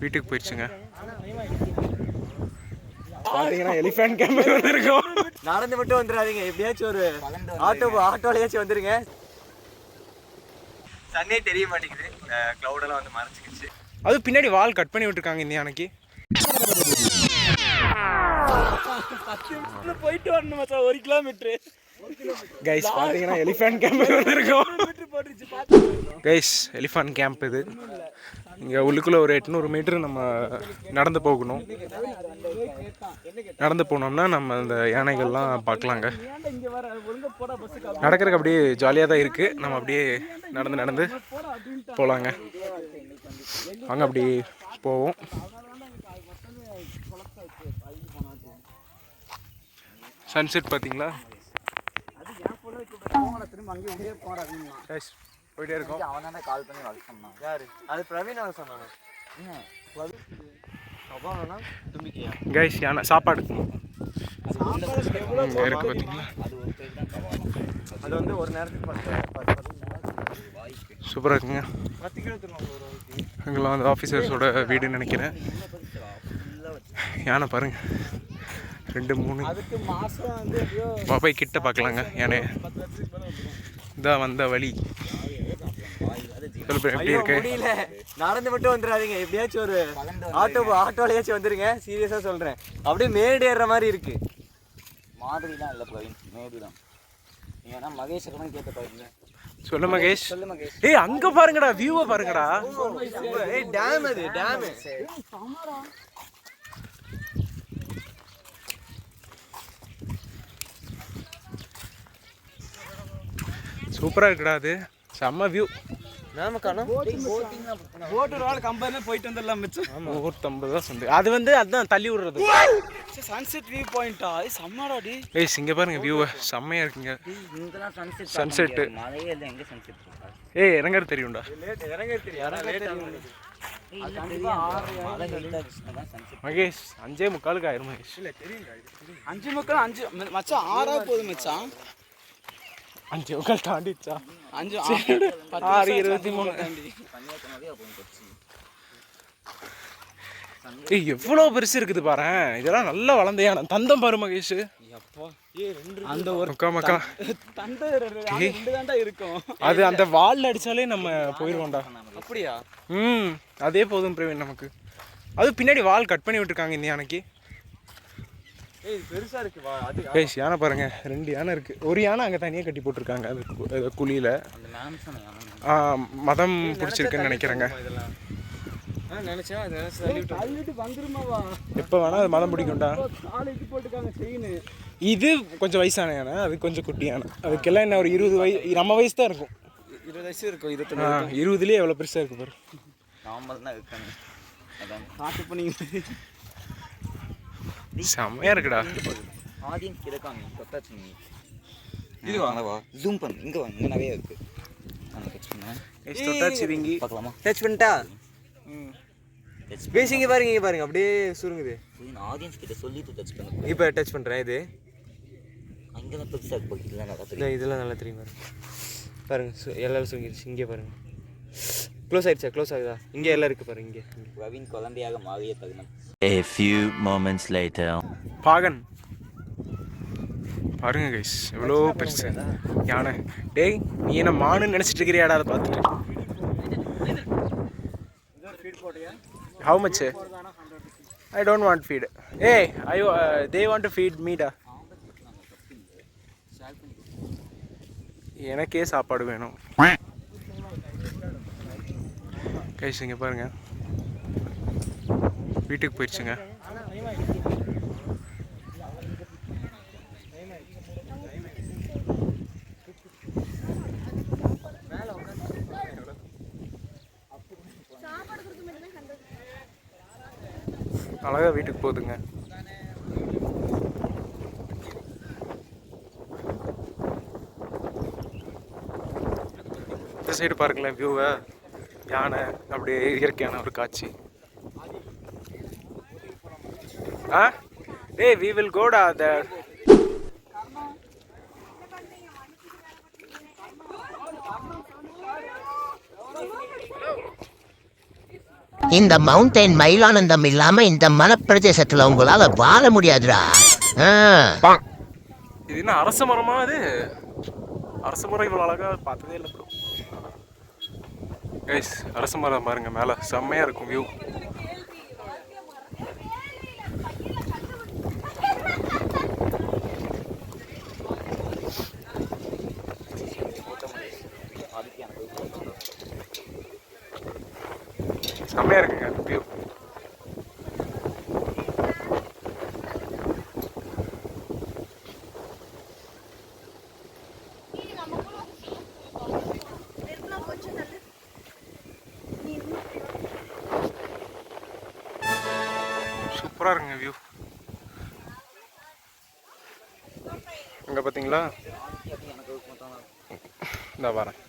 வீட்டுக்கு போயிடுச்சுங்க. பார்த்தீங்கன்னா எலிஃபண்ட் கேம்புக்கு வந்துருக்கோம். நடந்து மட்டும் வந்துடாதீங்க, எப்படியாச்சும் ஒரு ஆட்டோலையாச்சும் வந்துருங்க. சன்னே தெரிய மாட்டேங்குது, க்ளவுடெல்லாம் வந்து மறைச்சிக்கிச்சு. அது பின்னாடி வால் கட் பண்ணி விட்டுருக்காங்க இந்த யானைக்கு. 10 நிமிஷத்துல போயிட்டு வரணும் மச்சான், 1 கிலோமீட்டரு. கைஸ் பார்த்தீங்கன்னா எலிஃபண்ட் கேம்புக்கு வந்துருக்கோம். கைஸ் எலிஃபண்ட் கேம்ப் இது. இங்கே உள்ளுக்குள்ளே ஒரு 800 மீட்டர் நம்ம நடந்து போகணும். நடந்து போனோம்னா நம்ம அந்த யானைகள்லாம் பார்க்கலாங்க. நடக்கிறதுக்கு அப்படியே ஜாலியாக தான் இருக்குது. நம்ம அப்படியே நடந்து போகலாங்க. அங்கே அப்படி போவோம். சன்செட் பார்த்தீங்களா? போயிட்டே இருக்கோம். அவன் கால் பண்ணி வர சொன்னான். யாரு? அது பிரவீன் அவன் சொன்னாங்க. கைஸ் யானை சாப்பாடு இருக்கு பார்த்தீங்களா? அது வந்து ஒரு நேரத்துக்கு சூப்பராக இருக்குங்க. அங்கெல்லாம் வந்து ஆஃபீஸர்ஸோட வீடுன்னு நினைக்கிறேன். யானை பாருங்க, 2 3 போய் கிட்ட பார்க்கலாங்க யானை. இதான் வந்த வழி. எப்படி இருக்கு? நடந்து மட்டும் வந்துடாதீங்க, எப்படியாச்சும் ஒரு ஆட்டோலையாச்சும் வந்துருங்க. சீரியஸா சொல்றேன், அப்படியே மேடு ஏறுற மாதிரி இருக்கு. மாதிரிலாம் இல்லை பிரவீன், மேடு தான். ஏன்னா மகேஷ் கேட்ட பாருங்க. சொல்லு மகேஷ். ஏய் அங்க பாருங்கடா, வியூவை பாருங்கடா. ஏய் டேம், அது டேம். சூப்பரா இருக்குடா, அது செம்ம வியூ. போயிட்டு வந்துடலாம் மிச்சம். 150 தான் சொந்து. அது வந்து அதான் தள்ளி விடுறது. சன்செட் வியூ பாயிண்டா? செம்மடாடி. ஏய் இங்க பாருங்க வியூ செம்மையா இருக்குங்க. சன்செட். ஏய் இறங்கறது தெரியும்டா. மகேஷ் 5:45 ஆயிரும் மகேஷ். இல்ல தெரியும்டா, 5:45 மச்சான். 6 போகுது மச்சான். 5:45 தாண்டிச்சா? 6:23 தாண்டி. ஏய் எவ்வளோ பெருசு இருக்குது பாரு. இதெல்லாம் நல்லா வளர்ந்தையான தந்தம் பாரு மகேஷ். அந்த ஒரு மக்கா இருக்கும். அது அந்த வால்ல அடிச்சாலே நம்ம போயிடுவோம்டா. அப்படியா? அதே போதும் பிரவீன் நமக்கு. அது பின்னாடி வால் கட் பண்ணி விட்டுருக்காங்க இந்த யானைக்கு. பெருசா இருக்கு. கைஸ் யானை பாருங்க, 2 யானை இருக்கு. ஒரு யானை அங்கே தனியாக கட்டி போட்டிருக்காங்க அது குழியில. மதம் பிடிச்சிருக்குன்னு நினைக்கிறேங்க. எப்போ வேணா அது மதம் பிடிக்கும்டா. இது கொஞ்சம் வயசான யானை, அது கொஞ்சம் குட்டி யானை. அதுக்கெல்லாம் என்ன ஒரு 20 வயசு, நம்ம வயசு தான் இருக்கும். 20 வயசு இருக்கும். 20லயே எவ்வளோ பெருசாக இருக்கு பாரு. செம்மையா இருக்குடா. ஆடியன்ஸ் இருக்காங்க. இது வாங்கவா, ஜூம் பண்ணு. இங்க வாங்க, இங்க நிறைய இருக்கு. நான் டச் பண்ணேன். தொட்டாச்சி விங்கி பார்க்கலாமா? டச் பண்ணிட்டா? பேசிங்க பாருங்க, இங்க பாருங்க அப்படியே சுருங்குது. ஆடியன்ஸ் கிட்ட சொல்லிட்டு டச் பண்ணு. இப்போ டச் பண்றேன். இது அங்க தான் பெருசா இருக்கு. இதெல்லாம் நல்லா தெரியும் பாருங்க. எல்லாரும் சுருங்கிடுச்சு. இங்கே பாருங்க, க்ளோஸ் ஆயிடுச்சா? க்ளோஸ் ஆகுதா? இங்கே எல்லாம் இருக்கு பாருங்க. இங்கே பிரவீன் குழந்தையாக மாறிய தகுனம். A few moments later. பாகன் பாருங்க கைஸ், எவ்வளோ பெருசு யானை. டேய் நீ என்ன மானுன்னு நினச்சிட்டு இருக்கிறியாடா அதை பார்த்துட்டு? How much? I don't want feed. Hey, they want to feed me da. எனக்கே சாப்பாடு வேணும். கைஸ் இங்கே பாருங்க, வீட்டுக்கு போயிடுச்சுங்க. அழகா வீட்டுக்கு போகுதுங்க. இந்த சைடு பாருங்களேன் வியூவை. யானை அப்படியே இயற்கையான ஒரு காட்சி. Hey, we will go there. இந்த மவுண்டைன் மயிலானந்தம் இல்லாம இந்த மலைப்பிரதேசத்துல உங்களால வாழ முடியாதுடா. இது என்ன அரச மரமா? இது அரச மரம் இவ்வளோ அழகா பார்த்ததே இல்லை ப்ரோ. கைஸ் அரச மரம் பாருங்க, மேலே செம்மையாக இருக்கும் வியூ. செம்மையாக இருக்குங்க வியூ. சூப்பராக இருக்குங்க வியூ. இங்கே பார்த்தீங்களா? இந்த வரேன்.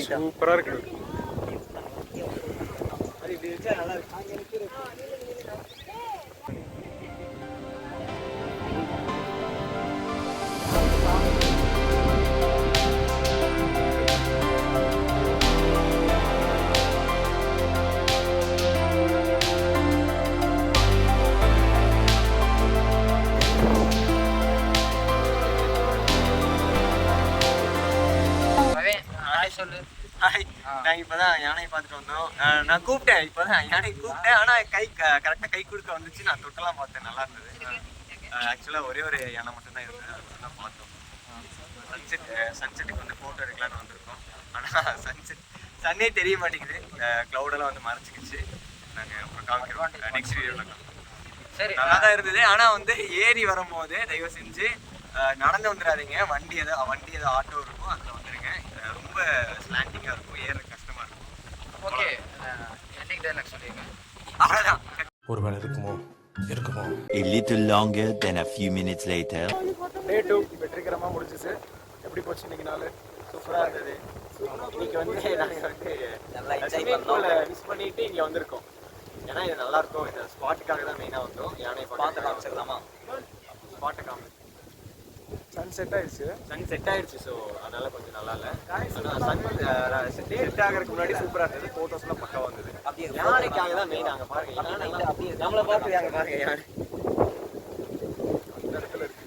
சூப்பராக இருக்குது. நாங்கள் இப்போ தான் யானையை பார்த்துட்டு வந்தோம். நான் கூப்பிட்டேன், இப்போ தான் யானை கூப்பிட்டேன். ஆனால் கரெக்டாக கை கொடுக்க வந்துச்சு. நான் தொட்டெல்லாம் பார்த்தேன், நல்லா இருந்தது. ஆக்சுவலாக ஒரே ஒரு யானை மட்டும்தான் இருந்தது, அது மட்டும் தான் பார்த்தோம். சன்செட்டுக்கு வந்து ஃபோட்டோ எடுக்கலான்னு வந்திருக்கோம். ஆனால் சன்னே தெரிய மாட்டேங்குது, க்ளவுடெல்லாம் வந்து மறைச்சிக்கிச்சு. நாங்கள் அப்புறம் காமிக்கிறோம் நெக்ஸ்ட் வீடியோவில். சரி, நல்லா தான் இருந்தது. ஆனால் வந்து ஏறி வரும்போது தயவு செஞ்சு நடந்து வந்துடாதீங்க. வண்டி ஏதோ ஆட்டோ இருக்கும், அதில் வந்துடுங்க. ரொம்ப ஸ்லாண்டிங்காக இருக்கும், ஏற கஷ்டமாக இருக்கும். ஓகே, என்னைக்கு தான் எனக்கு சொல்லிடுங்க. அவ்வளோதான். ஒரு வேலை இருக்குமோ? A little longer than a few minutes later. Day 2 வெற்றிகரமாக முடிஞ்சிச்சு. எப்படி போச்சு இன்னைக்கு நாள்? சூப்பராக இருந்தது. இன்னைக்கு வந்து நாங்கள் வந்து நல்லா என்ஜாய் பண்ணோம். மிஸ் பண்ணிட்டு இங்கே வந்திருக்கோம். ஏன்னா இது நல்லா இருக்கும். இந்த ஸ்பாட்டுக்காக தான் மெயினாக வந்தோம். யானை பார்த்து காமிச்சிடலாமா? ஸ்பாட்டை காமி. சன் செட் ஆயிடுச்சு. ஸோ அதனால கொஞ்சம் நல்லா இல்லை. ஆனால் சன் செட் ஆகிறதுக்கு முன்னாடி சூப்பராக இருந்தது. ஃபோட்டோஸ்லாம் பக்காவாக வந்தது. அப்படியே யானைக்காக தான் மெயின். அங்கே பாருங்க, யானை அப்படியே நம்மளை பார்த்து அங்கே பாருங்க, யானை அந்த இடத்துல இருக்கு.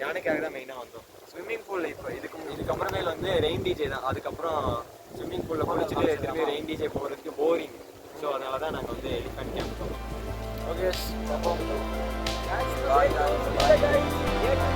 யானைக்காக தான் மெயினாக வந்தோம். ஸ்விம்மிங் பூல் இப்போ இதுக்கப்புறமேல் வந்து ரெயின் டிஜே தான். அதுக்கப்புறம் ஸ்விம்மிங் பூலில் குளிச்சுட்டு திரும்பி ரெயின் டிஜே போகிறதுக்கு போரிங். ஸோ அதனால தான் நாங்கள் வந்து எலிஃபண்ட் கேம்ப் போகிறோம். ஓகே, பார்ப்போம். Bye guys.